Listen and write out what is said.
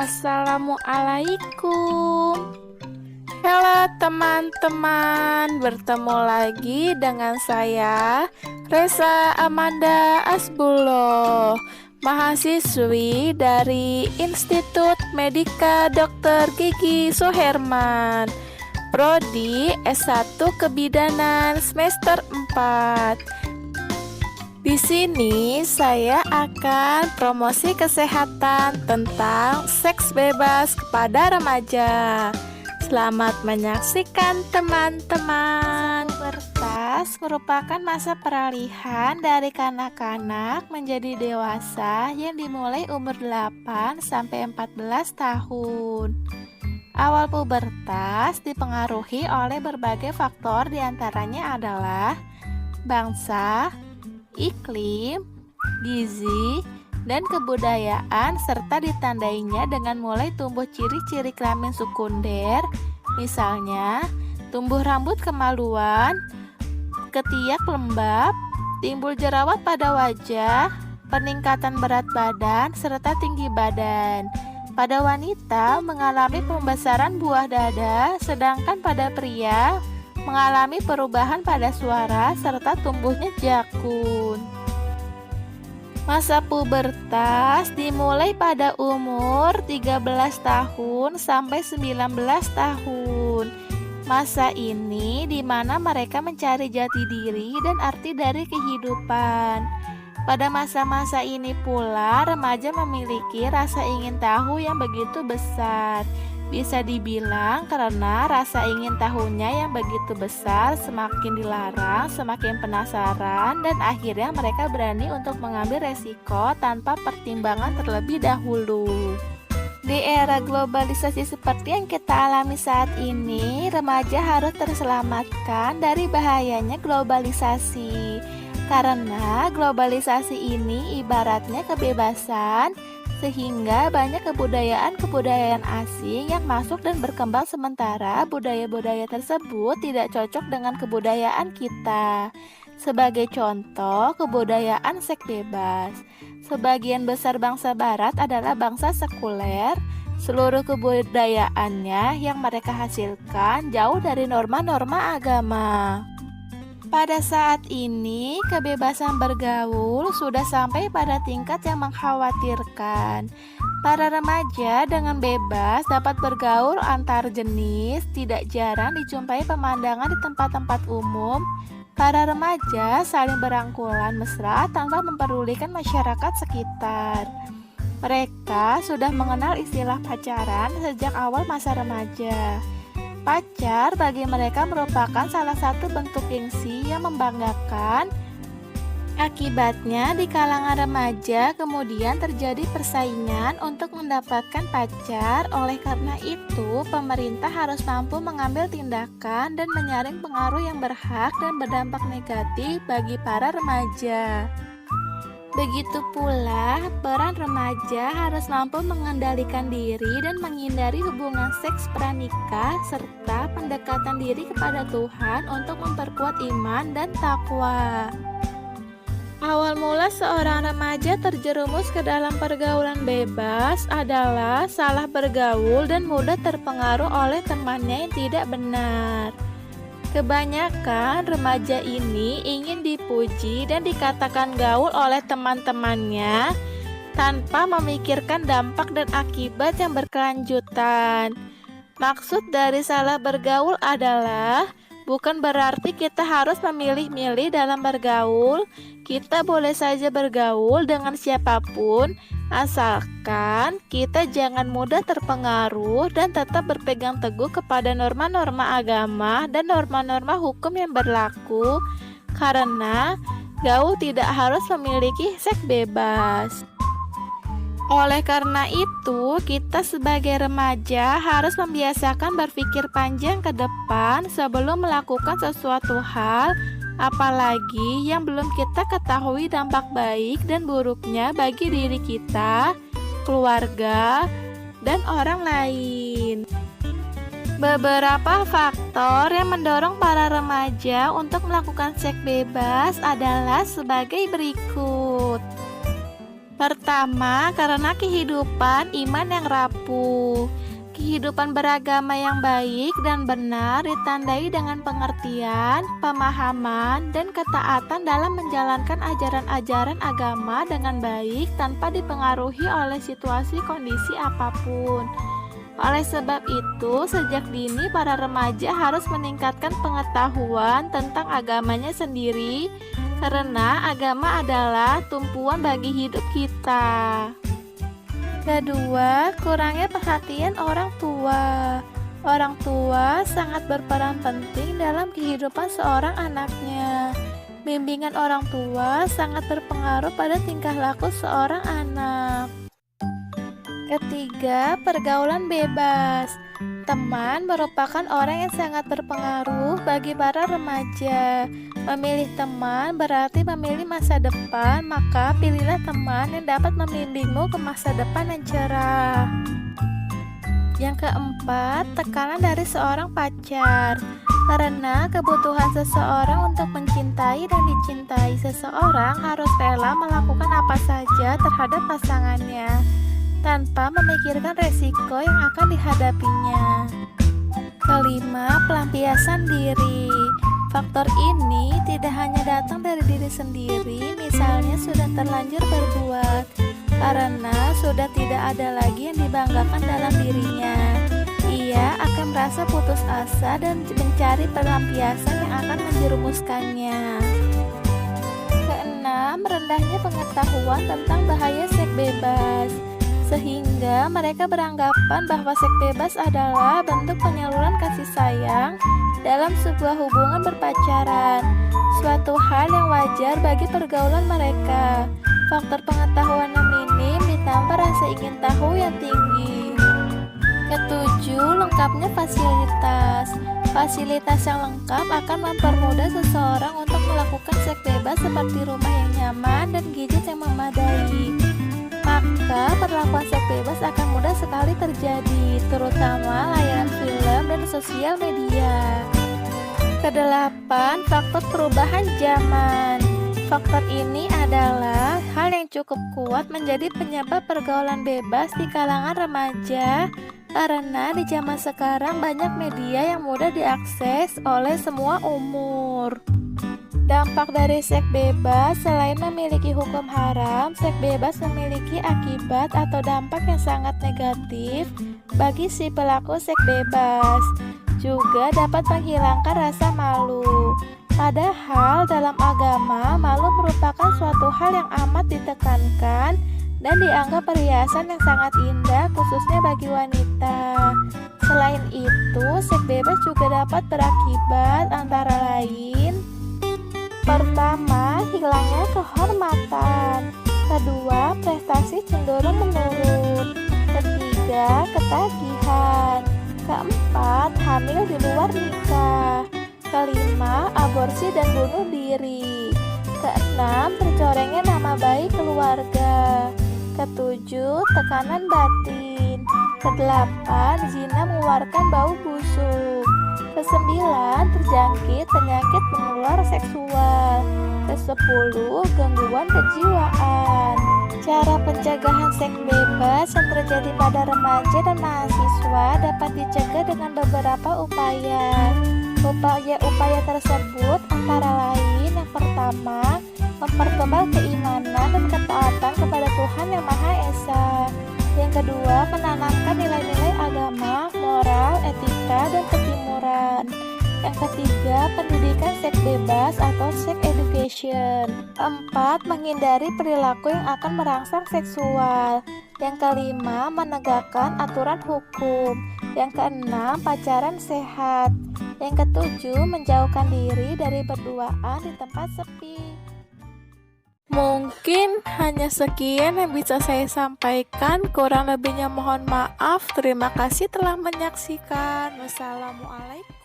Assalamualaikum. Halo teman-teman, bertemu lagi dengan saya Reza Amanda Asbulloh, mahasiswi dari Institut Medika Dr. Gigi Suherman, Prodi S1 Kebidanan semester 4. Di sini saya akan promosi kesehatan tentang seks bebas kepada remaja. Selamat menyaksikan teman-teman. Pubertas merupakan masa peralihan dari kanak-kanak menjadi dewasa yang dimulai umur 8 sampai 14 tahun. Awal pubertas dipengaruhi oleh berbagai faktor, diantaranya adalah bangsa, iklim, gizi, dan kebudayaan, serta ditandainya dengan mulai tumbuh ciri-ciri kelamin sekunder, misalnya tumbuh rambut kemaluan, ketiak lembab, timbul jerawat pada wajah, peningkatan berat badan, serta tinggi badan. Pada wanita mengalami pembesaran buah dada, sedangkan pada pria mengalami perubahan pada suara serta tumbuhnya jakun. Masa pubertas dimulai pada umur 13 tahun sampai 19 tahun. Masa ini di mana mereka mencari jati diri dan arti dari kehidupan. Pada masa-masa ini pula remaja memiliki rasa ingin tahu yang begitu besar. Bisa dibilang karena rasa ingin tahunya yang begitu besar, semakin dilarang, semakin penasaran, dan akhirnya mereka berani untuk mengambil resiko tanpa pertimbangan terlebih dahulu. Di era globalisasi seperti yang kita alami saat ini, remaja harus terselamatkan dari bahayanya globalisasi. Karena globalisasi ini ibaratnya kebebasan, sehingga banyak kebudayaan-kebudayaan asing yang masuk dan berkembang, sementara budaya-budaya tersebut tidak cocok dengan kebudayaan kita. Sebagai contoh, kebudayaan seks bebas. Sebagian besar bangsa barat adalah bangsa sekuler. Seluruh kebudayaannya yang mereka hasilkan jauh dari norma-norma agama. Pada saat ini, kebebasan bergaul sudah sampai pada tingkat yang mengkhawatirkan. Para remaja dengan bebas dapat bergaul antar jenis, tidak jarang dijumpai pemandangan di tempat-tempat umum. Para remaja saling berangkulan mesra tanpa mempedulikan masyarakat sekitar. Mereka sudah mengenal istilah pacaran sejak awal masa remaja. Pacar bagi mereka merupakan salah satu bentuk gengsi yang membanggakan. Akibatnya di kalangan remaja kemudian terjadi persaingan untuk mendapatkan pacar. Oleh karena itu, pemerintah harus mampu mengambil tindakan dan menyaring pengaruh yang berhak dan berdampak negatif bagi para remaja. Begitu pula, peran remaja harus mampu mengendalikan diri dan menghindari hubungan seks pranikah serta pendekatan diri kepada Tuhan untuk memperkuat iman dan takwa. Awal mula seorang remaja terjerumus ke dalam pergaulan bebas adalah salah bergaul dan mudah terpengaruh oleh temannya yang tidak benar. Kebanyakan remaja ini ingin dipuji dan dikatakan gaul oleh teman-temannya tanpa memikirkan dampak dan akibat yang berkelanjutan. Maksud dari salah bergaul adalah bukan berarti kita harus memilih-milih dalam bergaul. Kita boleh saja bergaul dengan siapapun, asalkan kita jangan mudah terpengaruh dan tetap berpegang teguh kepada norma-norma agama dan norma-norma hukum yang berlaku, karena gaul tidak harus memiliki seks bebas. Oleh karena itu, kita sebagai remaja harus membiasakan berpikir panjang ke depan sebelum melakukan sesuatu hal, apalagi yang belum kita ketahui dampak baik dan buruknya bagi diri kita, keluarga, dan orang lain. Beberapa faktor yang mendorong para remaja untuk melakukan seks bebas adalah sebagai berikut. Pertama, karena kehidupan iman yang rapuh. Kehidupan beragama yang baik dan benar ditandai dengan pengertian, pemahaman, dan ketaatan dalam menjalankan ajaran-ajaran agama dengan baik tanpa dipengaruhi oleh situasi kondisi apapun. Oleh sebab itu, sejak dini para remaja harus meningkatkan pengetahuan tentang agamanya sendiri, karena agama adalah tumpuan bagi hidup kita. Kedua, kurangnya perhatian orang tua. Orang tua sangat berperan penting dalam kehidupan seorang anaknya. Bimbingan orang tua sangat berpengaruh pada tingkah laku seorang anak. Ketiga, pergaulan bebas. Teman merupakan orang yang sangat berpengaruh bagi para remaja. Memilih teman berarti memilih masa depan, maka pilihlah teman yang dapat membimbingmu ke masa depan yang cerah. Yang keempat, tekanan dari seorang pacar. Karena kebutuhan seseorang untuk mencintai dan dicintai seseorang harus rela melakukan apa saja terhadap pasangannya, tanpa memikirkan resiko yang akan dihadapinya. Kelima, pelampiasan diri. Faktor ini tidak hanya datang dari diri sendiri, misalnya sudah terlanjur berbuat, karena sudah tidak ada lagi yang dibanggakan dalam dirinya. Ia akan merasa putus asa dan mencari pelampiasan yang akan menjerumuskannya. Keenam, rendahnya pengetahuan tentang bahaya seks bebas, sehingga mereka beranggapan bahwa seks bebas adalah bentuk penyaluran kasih sayang dalam sebuah hubungan berpacaran, suatu hal yang wajar bagi pergaulan mereka. Faktor pengetahuan yang minim ditambah rasa ingin tahu yang tinggi. Ketujuh, lengkapnya fasilitas. Fasilitas yang lengkap akan mempermudah seseorang untuk melakukan seks bebas seperti rumah yang nyaman dan gadget yang memadai. Maka perlakuan seks bebas akan mudah sekali terjadi, terutama layanan film dan sosial media. Kedelapan, faktor perubahan zaman. Faktor ini adalah hal yang cukup kuat menjadi penyebab pergaulan bebas di kalangan remaja, karena di zaman sekarang banyak media yang mudah diakses oleh semua umur. Dampak dari seks bebas, selain memiliki hukum haram, seks bebas memiliki akibat atau dampak yang sangat negatif bagi si pelaku seks bebas. Juga dapat menghilangkan rasa malu. Padahal dalam agama, malu merupakan suatu hal yang amat ditekankan dan dianggap perhiasan yang sangat indah, khususnya bagi wanita. Selain itu, seks bebas juga dapat berakibat antara lain: pertama, hilangnya kehormatan. Kedua, prestasi cenderung menurun. Ketiga, ketagihan. Keempat, hamil di luar nikah. Kelima, aborsi dan bunuh diri. Keenam, tercorengnya nama baik keluarga. Ketujuh, tekanan batin. Kedelapan, zina mengeluarkan bau busuk. Kesembilan, terjangkit penyakit menular seksual. Kesepuluh, gangguan kejiwaan. Cara pencegahan seks bebas yang terjadi pada remaja dan mahasiswa dapat dicegah dengan beberapa upaya. Upaya tersebut antara lain: yang pertama, mempertebal keimanan dan ketaatan kepada Tuhan Yang Maha Esa. Yang kedua, menanamkan nilai-nilai agama, moral, etika, dan ketimuran. Yang ketiga, pendidikan seks bebas atau sex education. Keempat, menghindari perilaku yang akan merangsang seksual. Yang kelima, menegakkan aturan hukum. Yang keenam, pacaran sehat. Yang ketujuh, menjauhkan diri dari berduaan di tempat sepi. Mungkin hanya sekian yang bisa saya sampaikan. Kurang lebihnya mohon maaf. Terima kasih telah menyaksikan. Wassalamualaikum.